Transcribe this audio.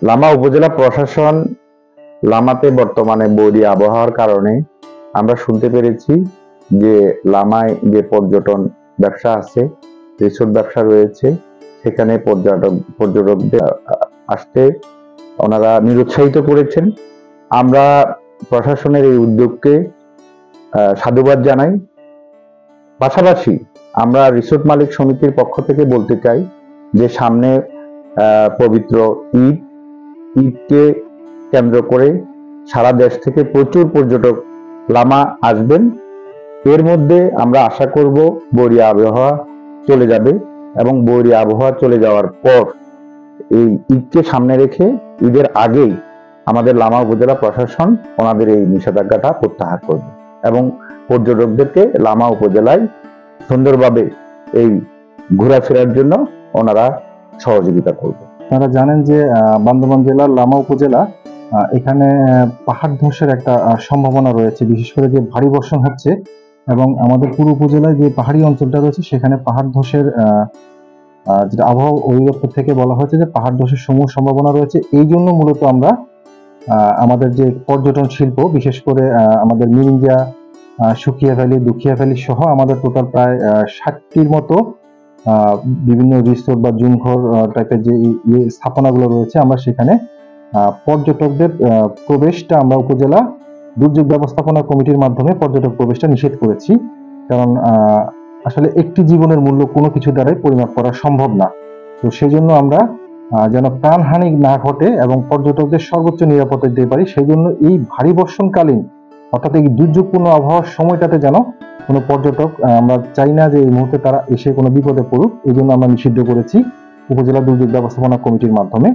লামা উপজেলা প্রশাসন লামাতে বর্তমানে বৈরী আবহাওয়ার কারণে আমরা শুনতে পেরেছি যে লামায় যে পর্যটন ব্যবসা আছে, রিসোর্ট ব্যবসা রয়েছে, সেখানে পর্যটকদের আসতে ওনারা নিরুৎসাহিত করেছেন। আমরা প্রশাসনের এই উদ্যোগকে সাধুবাদ জানাই। পাশাপাশি আমরা রিসোর্ট মালিক সমিতির পক্ষ থেকে বলতে চাই যে সামনে পবিত্র ঈদকে কেন্দ্র করে সারা দেশ থেকে প্রচুর পর্যটক লামা আসবেন। এর মধ্যে আমরা আশা করব বৈরী আবহাওয়া চলে যাবে এবং বৈরী আবহাওয়া চলে যাওয়ার পর এই ঈদকে সামনে রেখে ঈদের আগেই আমাদের লামা উপজেলা প্রশাসন ওনাদের এই নিষেধাজ্ঞাটা প্রত্যাহার করবে এবং পর্যটকদেরকে লামা উপজেলায় সুন্দরভাবে এই ঘোরাফেরার জন্য ওনারা সহযোগিতা করবে। আপনারা জানেন যে বান্দরবান জেলার লামা উপজেলা এখানে পাহাড় ধসের একটা সম্ভাবনা রয়েছে, বিশেষ করে যে ভারী বর্ষণ হচ্ছে এবং আমাদের পুরো উপজেলায় যে পাহাড়ি অঞ্চলটা রয়েছে সেখানে পাহাড় ধসের যেটা আবহাওয়া অধিদপ্তর থেকে বলা হয়েছে যে পাহাড় ধসের সমূহ সম্ভাবনা রয়েছে। এই জন্য মূলত আমরা আমাদের যে পর্যটন শিল্প, বিশেষ করে আমাদের মিরিঞ্জা, সুকিয়া ভ্যালি, দুখিয়া ভ্যালি সহ আমাদের টোটাল প্রায় 60টির মতো বিভিন্ন রিসোর্ট বা জুমঘর টাইপের যে স্থাপনাগুলো রয়েছে, আমরা সেখানে পর্যটকদের প্রবেশটা আমরা উপজেলা দুর্যোগ ব্যবস্থাপনা কমিটির মাধ্যমে পর্যটক প্রবেশটা নিষেধ করেছি। কারণ আসলে একটি জীবনের মূল্য কোনো কিছু দ্বারাই পরিমাপ করা সম্ভব না। তো সেই জন্য আমরা যেন প্রাণহানি না ঘটে এবং পর্যটকদের সর্বোচ্চ নিরাপত্তা দিতে পারি, সেই জন্য এই ভারী বর্ষণকালীন অর্থাৎ এই দুর্যোগপূর্ণ আবহাওয়ার সময়টাতে যেন কোনো পর্যটক, আমরা চাই না যে এই মুহূর্তে তারা এসে কোনো বিপদে পড়ুক, এই জন্য আমরা নিষিদ্ধ করেছি উপজেলা দুর্যোগ ব্যবস্থাপনা কমিটির মাধ্যমে।